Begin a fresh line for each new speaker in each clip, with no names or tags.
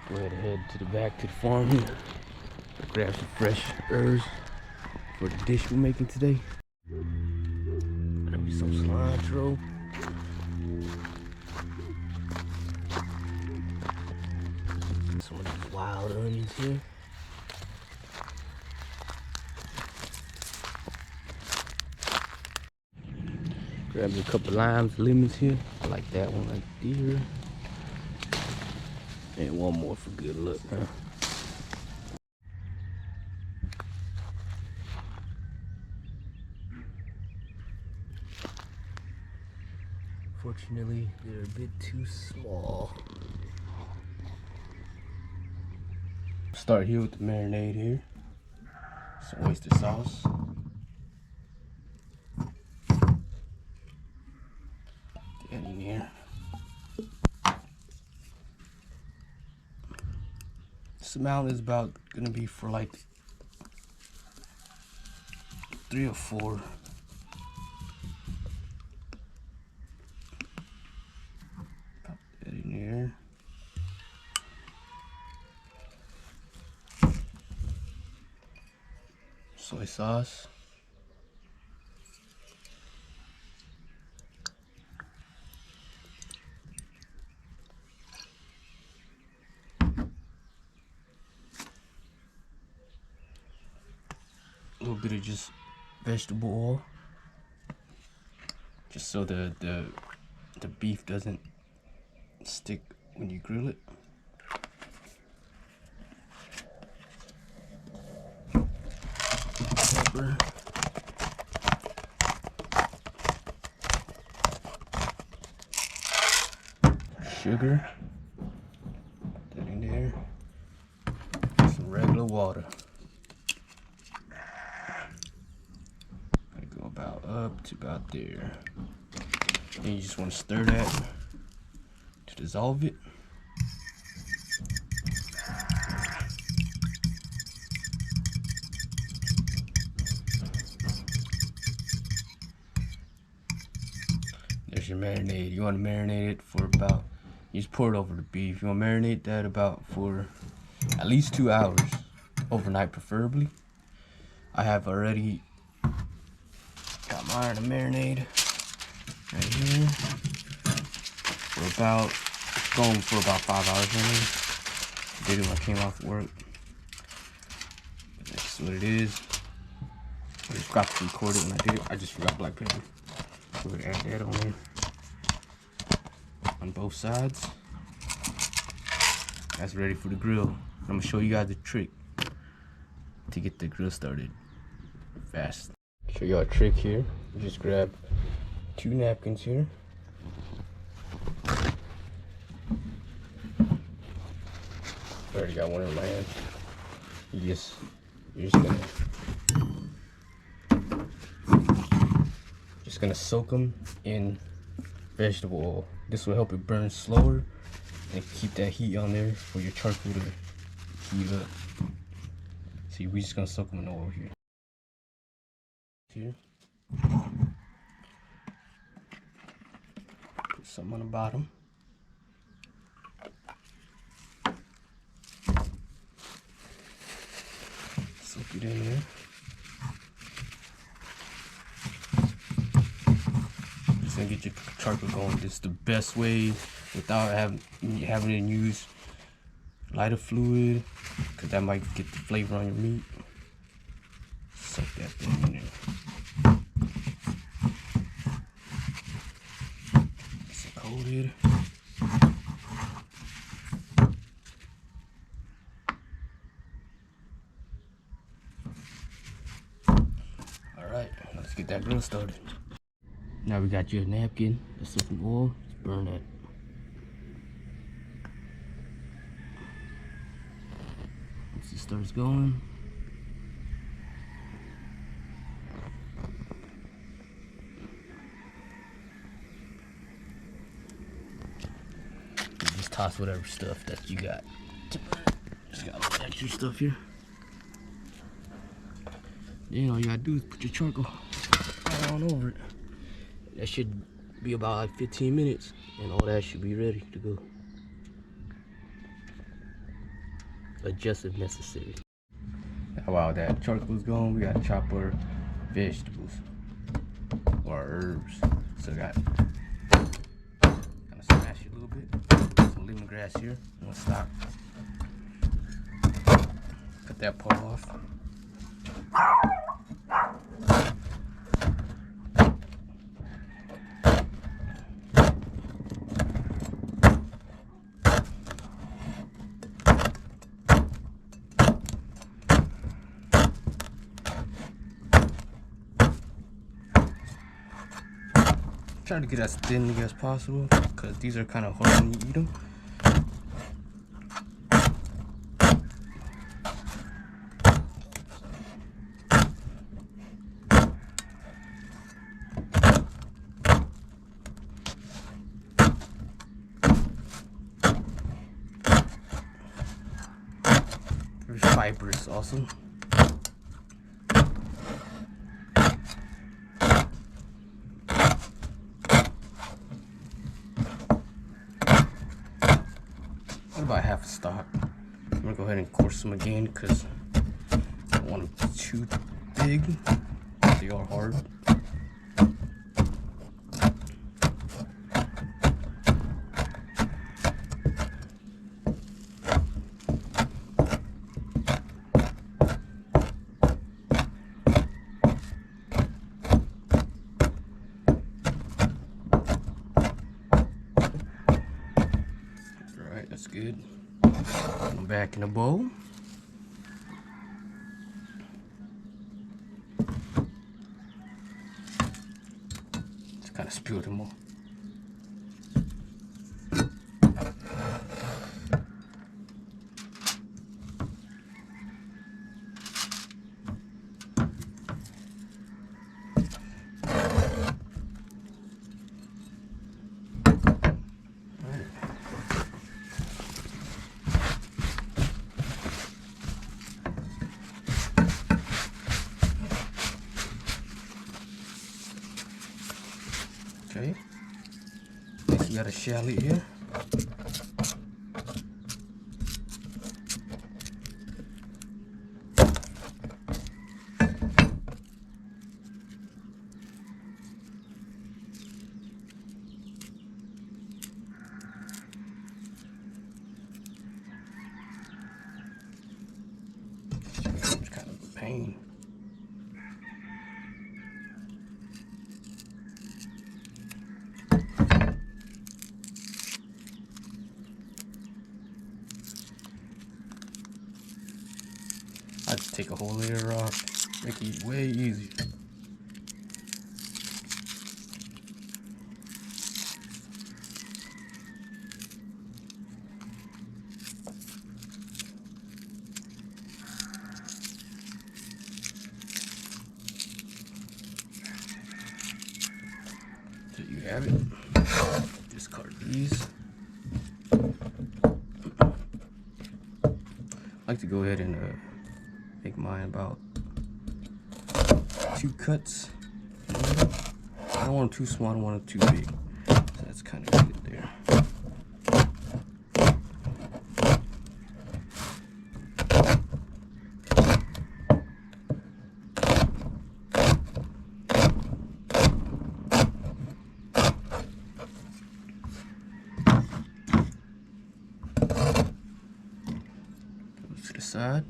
Go ahead and head to the back to the farm here. Grab some fresh herbs for the dish we're making today. Maybe some cilantro. Some of these wild onions here. Grab a couple limes, lemons here. I like that one right there. And one more for good luck, huh? Fortunately, they're a bit too small. Start here with the marinade here. Some oyster sauce. Get in here. This amount is about gonna be for like 3 or 4. Pop that in here. Soy sauce. A little bit of just vegetable oil, just so the beef doesn't stick when you grill it. Pepper. Sugar. Put that in there. Some regular water. Up to about there. Then you just want to stir that to dissolve it. There's your marinade. You want to marinate it for about, you just pour it over the beef. You want to marinate that about for at least 2 hours, overnight preferably. I have already got mine to marinade right here for about, going for about 5 hours right now. Did it when I came off work. That's what it is. I just forgot to record it when I did it. I just forgot black pepper. So we're gonna add that on there on both sides. That's ready for the grill. I'm gonna show you guys the trick to get the grill started fast. Show y'all a trick here. You just grab 2 napkins here. I already got one in my hand. You're just gonna soak them in vegetable oil. This will help it burn slower and keep that heat on there for your charcoal to heat up. See, we're just gonna soak them in oil here. Put some on the bottom. Soak it in there. Just gonna get your charcoal going. This is the best way without having to use lighter fluid, because that might get the flavor on your meat. Soak that thing in there. Coated. Alright, let's get that grill started. Now we got your napkin. Let's soak some oil. Let's burn that. Once it starts going, just toss whatever stuff that you got. Just got a little extra stuff here. Then all you gotta do is put your charcoal right on over it. That should be about like 15 minutes, and all that should be ready to go.
adjust if necessary.
While that charcoal's going, we gotta chop our vegetables or our herbs. So I got kind of smash it a little bit. Some lemongrass here. I'm gonna stop. Cut that part off. Try to get as thin as possible because these are kind of hard when you eat them. There's fibrous also. About half a stock. I'm gonna go ahead and course them again because I don't want them too big. They are hard. That's good. I'm back in the bowl. Just kind of spilled them all. Okay, next we got a shallot here. It's kind of a pain. I just take a whole layer off, make it way easier. So you have it. Discard these. I like to go ahead and make mine about 2 cuts. I don't want them too small, I don't want them too big. So that's kind of good there. Go to the side.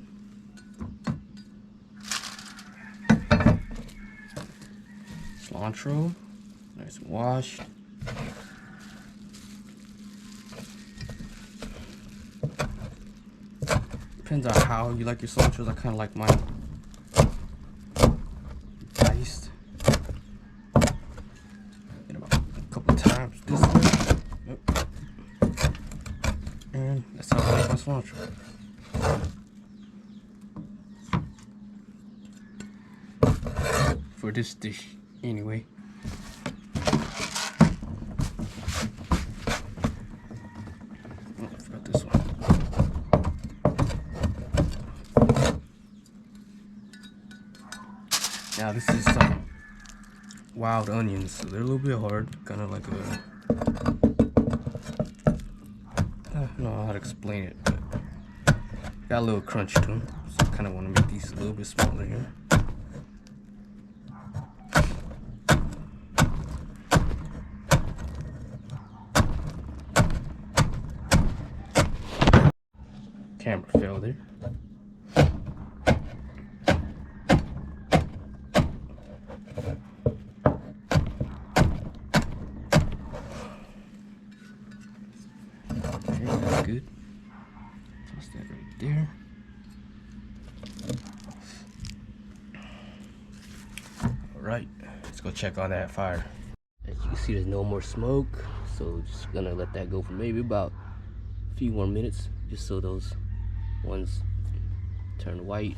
Cilantro, nice and washed. Depends on how you like your cilantros. I kind of like mine diced. And about a couple of times this way. Yep. And that's how I like my cilantro. For this dish, anyway. Oh, I forgot this one. Now this is some wild onions, so they're a little bit hard, kind of like a, I don't know how to explain it, but Got a little crunch to them, so I kind of want to make these a little bit smaller here. Camera fell there. Okay, that's good. Toss that right there. Alright, let's go check on that fire. As you can see, there's no more smoke, so just gonna let that go for maybe about a few more minutes, just so those ones turn white,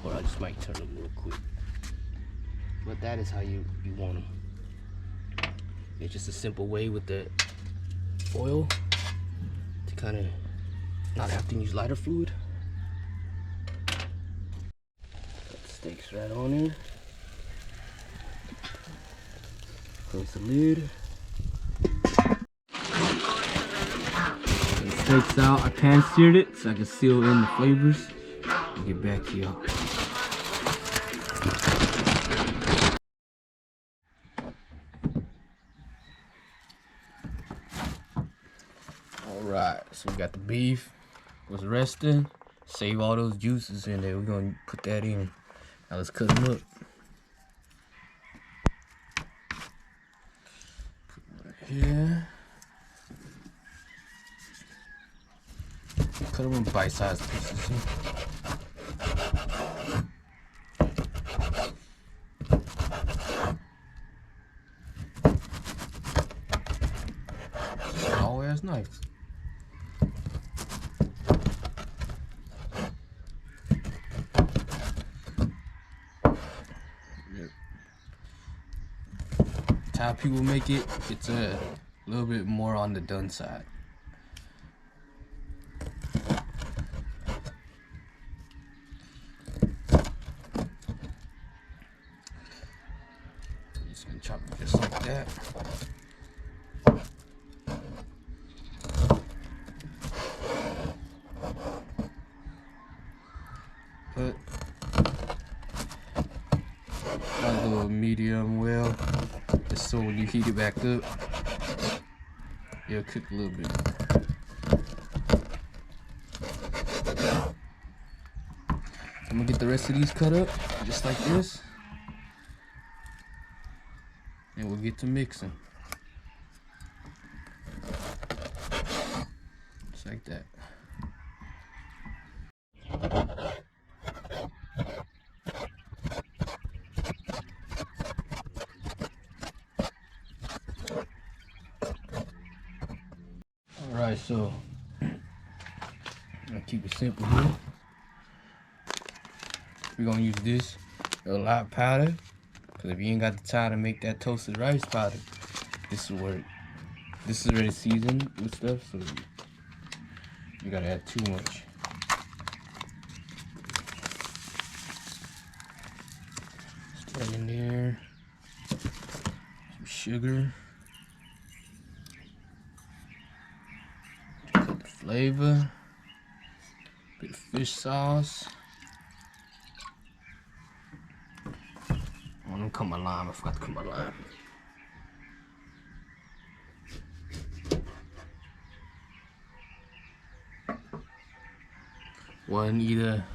or I just might turn them real quick. But that is how you want them. It's just a simple way with the oil to kind of not have to use lighter fluid. Put the steaks right on there. Close the lid. Get the steaks out. I pan seared it so I can seal in the flavors. I'll get back to y'all. Alright, so we got the beef. Was resting. Save all those juices in there. We're gonna put that in. Now let's cut them up. Put them right here. Cut them in bite-sized pieces. Always nice. How people make it, it's a little bit more on the done side. Just gonna chop it just like that. But a little medium well. Just so when you heat it back up, it'll cook a little bit. I'm gonna get the rest of these cut up, just like this. And we'll get to mixing. Just like that. Alright, so I'll keep it simple here. We're gonna use this a lot powder, because if you ain't got the time to make that toasted rice powder, this will work. This is already seasoned with stuff, so you gotta add too much. Just add in there some sugar. Flavor, bit of fish sauce. I'm gonna cut my lime. I forgot to cut my lime. One either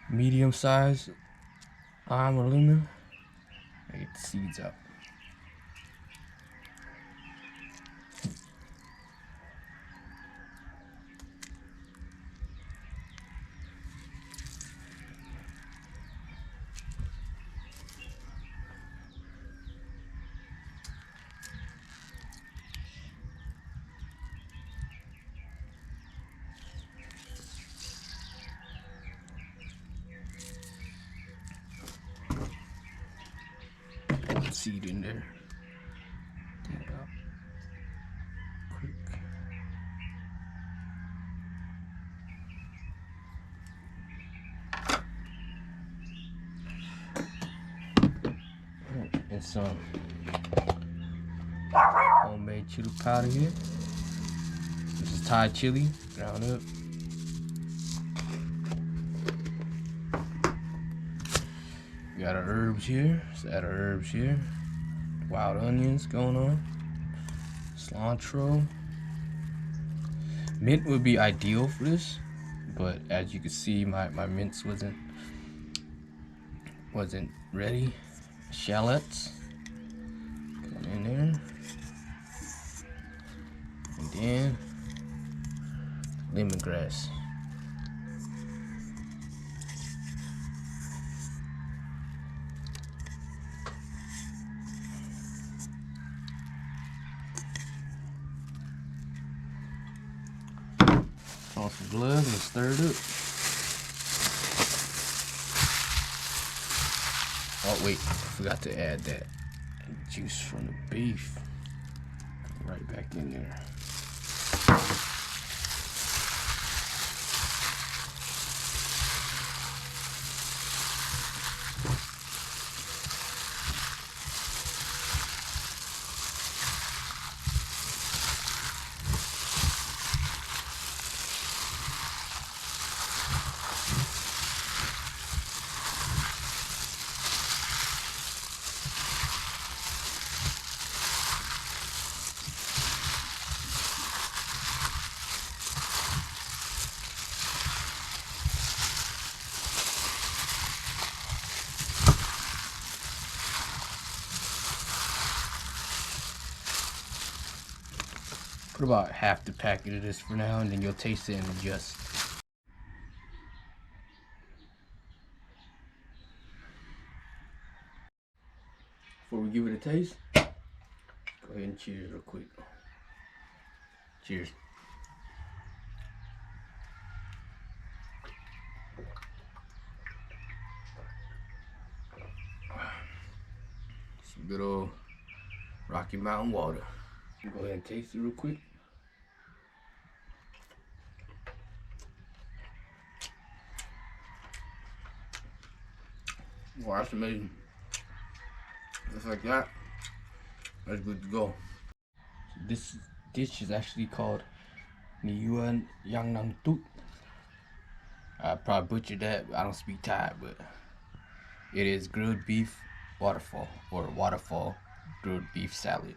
medium size lime or lemon. I get the seeds out. Seed in there. Take it out quick. And some homemade chili powder here. This is Thai chili, ground up. We got our herbs here. Let's add our herbs here. Wild onions going on. Cilantro. Mint would be ideal for this, but as you can see, my mince wasn't ready. Shallots going in there, and then lemongrass. On some gloves and stir it up. Oh wait, I forgot to add that juice from the beef. Right back in there. Put about half the packet of this for now, and then you'll taste it and adjust. Before we give it a taste, go ahead and cheers real quick. Cheers. Some good old Rocky Mountain water. Go ahead and taste it real quick. Wow, that's amazing. Just like that, that's good to go. So this dish is actually called Neua Yang Nam Tok. I probably butchered that. I don't speak Thai, but it is grilled beef waterfall, or waterfall grilled beef salad.